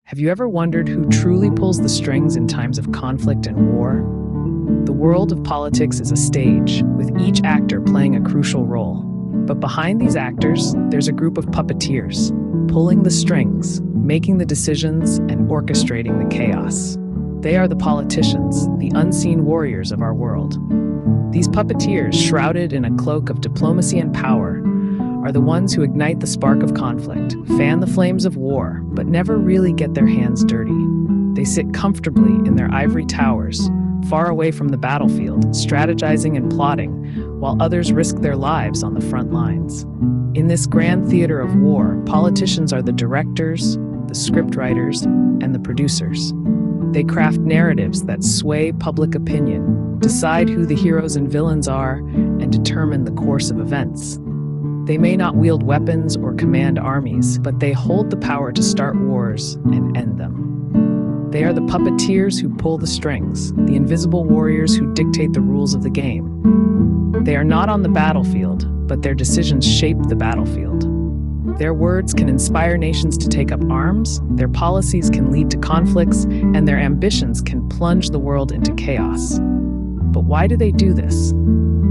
Have you ever wondered who truly pulls the strings in times of conflict and war? The world of politics is a stage, with each actor playing a crucial role. But behind these actors, there's a group of puppeteers, pulling the strings, making the decisions, and orchestrating the chaos. They are the politicians, the unseen warriors of our world. These puppeteers, shrouded in a cloak of diplomacy and power, are the ones who ignite the spark of conflict, fan the flames of war, but never really get their hands dirty. They sit comfortably in their ivory towers, far away from the battlefield, strategizing and plotting, while others risk their lives on the front lines. In this grand theater of war, politicians are the directors, the scriptwriters, and the producers. They craft narratives that sway public opinion, decide who the heroes and villains are, and determine the course of events. They may not wield weapons or command armies, but they hold the power to start wars and end them. They are the puppeteers who pull the strings, the invisible warriors who dictate the rules of the game. They are not on the battlefield, but their decisions shape the battlefield. Their words can inspire nations to take up arms, their policies can lead to conflicts, and their ambitions can plunge the world into chaos. But why do they do this?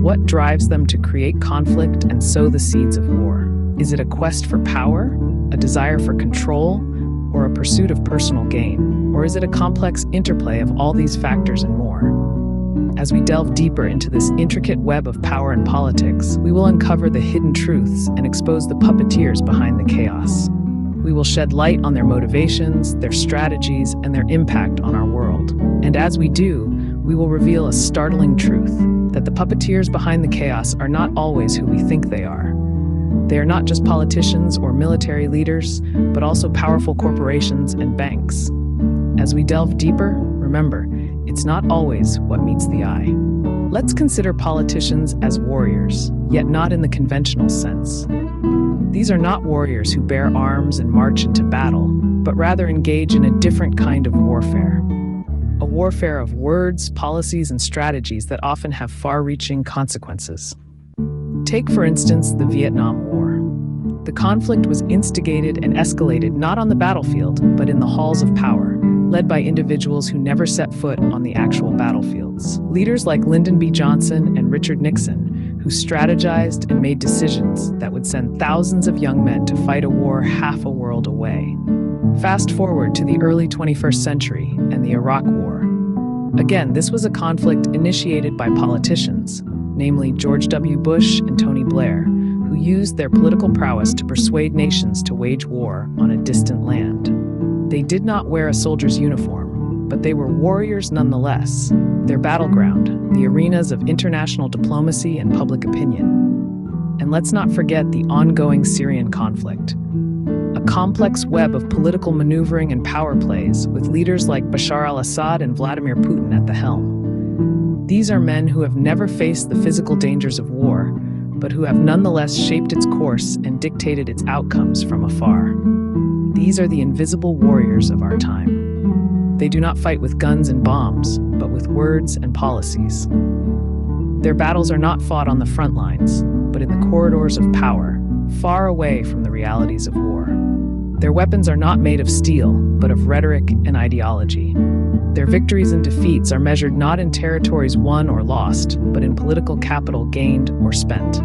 What drives them to create conflict and sow the seeds of war? Is it a quest for power, a desire for control, or a pursuit of personal gain? Or is it a complex interplay of all these factors and more? As we delve deeper into this intricate web of power and politics, we will uncover the hidden truths and expose the puppeteers behind the chaos. We will shed light on their motivations, their strategies, and their impact on our world. And as we do, we will reveal a startling truth, that the puppeteers behind the chaos are not always who we think they are. They are not just politicians or military leaders, but also powerful corporations and banks. As we delve deeper, remember, it's not always what meets the eye. Let's consider politicians as warriors, yet not in the conventional sense. These are not warriors who bear arms and march into battle, but rather engage in a different kind of warfare. A warfare of words, policies, and strategies that often have far-reaching consequences. Take, for instance, the Vietnam War. The conflict was instigated and escalated not on the battlefield, but in the halls of power, led by individuals who never set foot on the actual battlefields. Leaders like Lyndon B. Johnson and Richard Nixon, who strategized and made decisions that would send thousands of young men to fight a war half a world away. Fast forward to the early 21st century and the Iraq War. Again, this was a conflict initiated by politicians, namely George W. Bush and Tony Blair, who used their political prowess to persuade nations to wage war on a distant land. They did not wear a soldier's uniform, but they were warriors nonetheless. Their battleground, the arenas of international diplomacy and public opinion. And let's not forget the ongoing Syrian conflict. A complex web of political maneuvering and power plays, with leaders like Bashar al-Assad and Vladimir Putin at the helm. These are men who have never faced the physical dangers of war, but who have nonetheless shaped its course and dictated its outcomes from afar. These are the invisible warriors of our time. They do not fight with guns and bombs, but with words and policies. Their battles are not fought on the front lines, but in the corridors of power, far away from the realities of war. Their weapons are not made of steel, but of rhetoric and ideology. Their victories and defeats are measured not in territories won or lost, but in political capital gained or spent.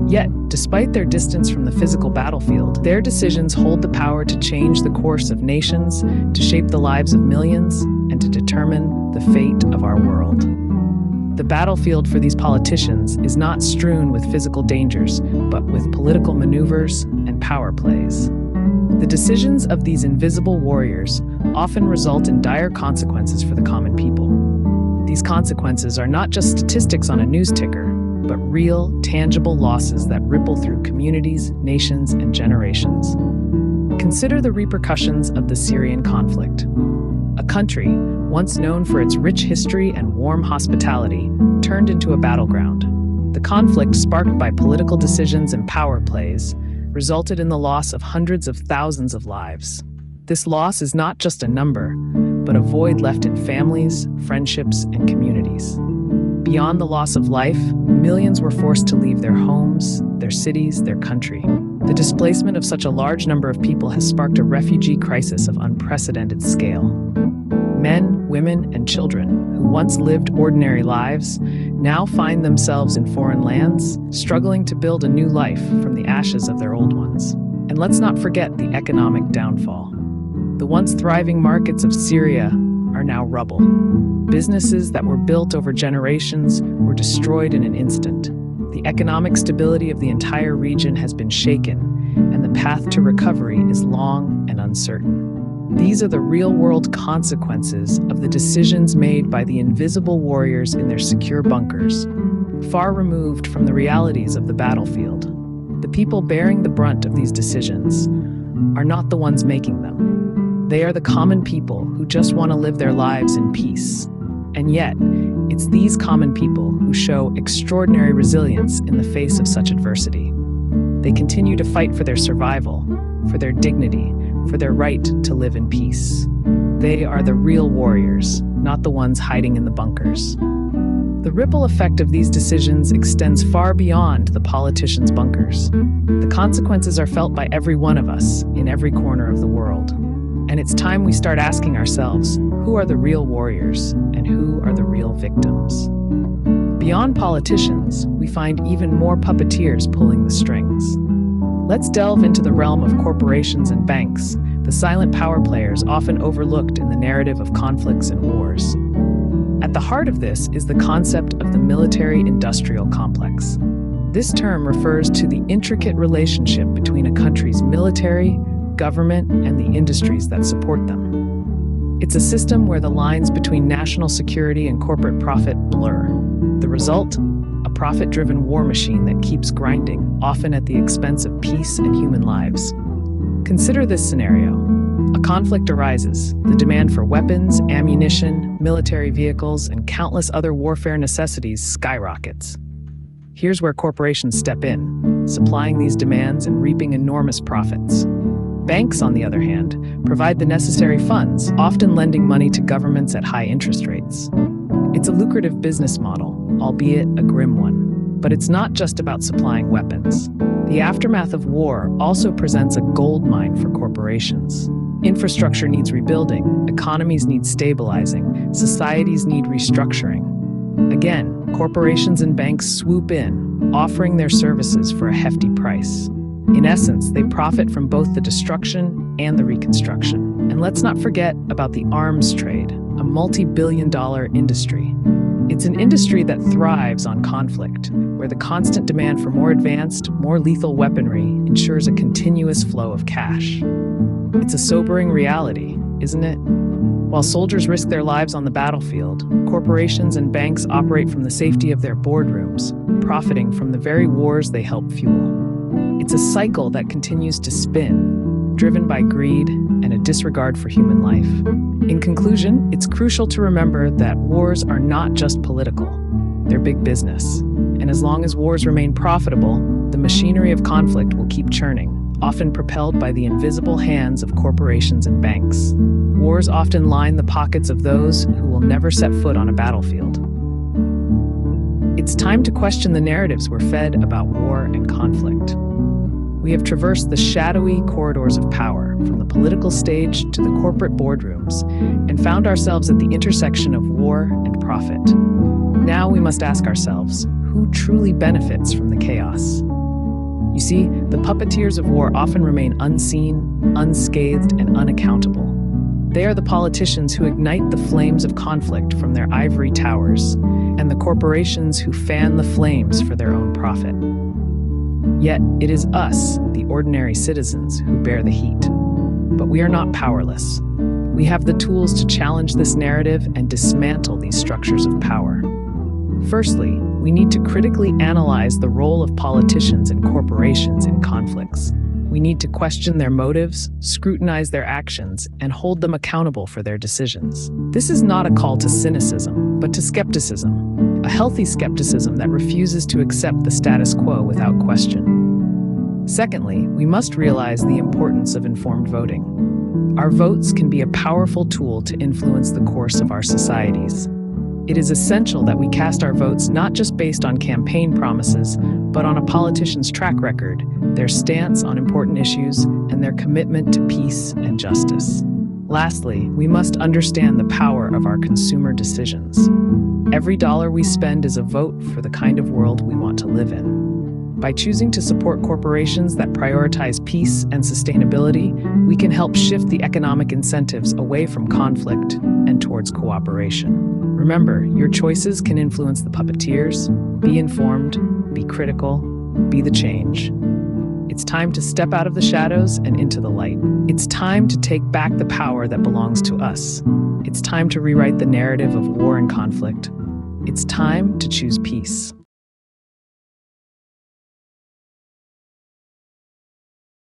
Yet, despite their distance from the physical battlefield, their decisions hold the power to change the course of nations, to shape the lives of millions, and to determine the fate of our world. The battlefield for these politicians is not strewn with physical dangers, but with political maneuvers and power plays. The decisions of these invisible warriors often result in dire consequences for the common people. These consequences are not just statistics on a news ticker, but real, tangible losses that ripple through communities, nations, and generations. Consider the repercussions of the Syrian conflict. A country, once known for its rich history and warm hospitality, turned into a battleground. The conflict, sparked by political decisions and power plays, resulted in the loss of hundreds of thousands of lives. This loss is not just a number, but a void left in families, friendships, and communities. Beyond the loss of life, millions were forced to leave their homes, their cities, their country. The displacement of such a large number of people has sparked a refugee crisis of unprecedented scale. Men, women, and children who once lived ordinary lives now find themselves in foreign lands, struggling to build a new life from the ashes of their old ones. And let's not forget the economic downfall. The once thriving markets of Syria are now rubble. Businesses that were built over generations were destroyed in an instant. The economic stability of the entire region has been shaken, and the path to recovery is long and uncertain. These are the real-world consequences of the decisions made by the invisible warriors in their secure bunkers, far removed from the realities of the battlefield. The people bearing the brunt of these decisions are not the ones making them. They are the common people who just want to live their lives in peace. And yet, it's these common people who show extraordinary resilience in the face of such adversity. They continue to fight for their survival, for their dignity, for their right to live in peace. They are the real warriors, not the ones hiding in the bunkers. The ripple effect of these decisions extends far beyond the politicians' bunkers. The consequences are felt by every one of us in every corner of the world. And it's time we start asking ourselves, who are the real warriors and who are the real victims? Beyond politicians, we find even more puppeteers pulling the strings. Let's delve into the realm of corporations and banks, the silent power players often overlooked in the narrative of conflicts and wars. At the heart of this is the concept of the military-industrial complex. This term refers to the intricate relationship between a country's military, government, and the industries that support them. It's a system where the lines between national security and corporate profit blur. The result? A profit-driven war machine that keeps grinding, often at the expense of peace and human lives. Consider this scenario. A conflict arises. The demand for weapons, ammunition, military vehicles, and countless other warfare necessities skyrockets. Here's where corporations step in, supplying these demands and reaping enormous profits. Banks, on the other hand, provide the necessary funds, often lending money to governments at high interest rates. It's a lucrative business model, albeit a grim one. But it's not just about supplying weapons. The aftermath of war also presents a goldmine for corporations. Infrastructure needs rebuilding, economies need stabilizing, societies need restructuring. Again, corporations and banks swoop in, offering their services for a hefty price. In essence, they profit from both the destruction and the reconstruction. And let's not forget about the arms trade, a multi-billion-dollar industry. It's an industry that thrives on conflict, where the constant demand for more advanced, more lethal weaponry ensures a continuous flow of cash. It's a sobering reality, isn't it? While soldiers risk their lives on the battlefield, corporations and banks operate from the safety of their boardrooms, profiting from the very wars they help fuel. It's a cycle that continues to spin, driven by greed and a disregard for human life. In conclusion, it's crucial to remember that wars are not just political, they're big business. And as long as wars remain profitable, the machinery of conflict will keep churning, often propelled by the invisible hands of corporations and banks. Wars often line the pockets of those who will never set foot on a battlefield. It's time to question the narratives we're fed about war and conflict. We have traversed the shadowy corridors of power, from the political stage to the corporate boardrooms, and found ourselves at the intersection of war and profit. Now we must ask ourselves, who truly benefits from the chaos? You see, the puppeteers of war often remain unseen, unscathed, and unaccountable. They are the politicians who ignite the flames of conflict from their ivory towers, and the corporations who fan the flames for their own profit. Yet, it is us, the ordinary citizens, who bear the heat. But we are not powerless. We have the tools to challenge this narrative and dismantle these structures of power. Firstly, we need to critically analyze the role of politicians and corporations in conflicts. We need to question their motives, scrutinize their actions, and hold them accountable for their decisions. This is not a call to cynicism, but to skepticism. A healthy skepticism that refuses to accept the status quo without question. Secondly, we must realize the importance of informed voting. Our votes can be a powerful tool to influence the course of our societies. It is essential that we cast our votes not just based on campaign promises, but on a politician's track record, their stance on important issues, and their commitment to peace and justice. Lastly, we must understand the power of our consumer decisions. Every dollar we spend is a vote for the kind of world we want to live in. By choosing to support corporations that prioritize peace and sustainability, we can help shift the economic incentives away from conflict and towards cooperation. Remember, your choices can influence the puppeteers. Be informed, be critical, be the change. It's time to step out of the shadows and into the light. It's time to take back the power that belongs to us. It's time to rewrite the narrative of war and conflict. It's time to choose peace.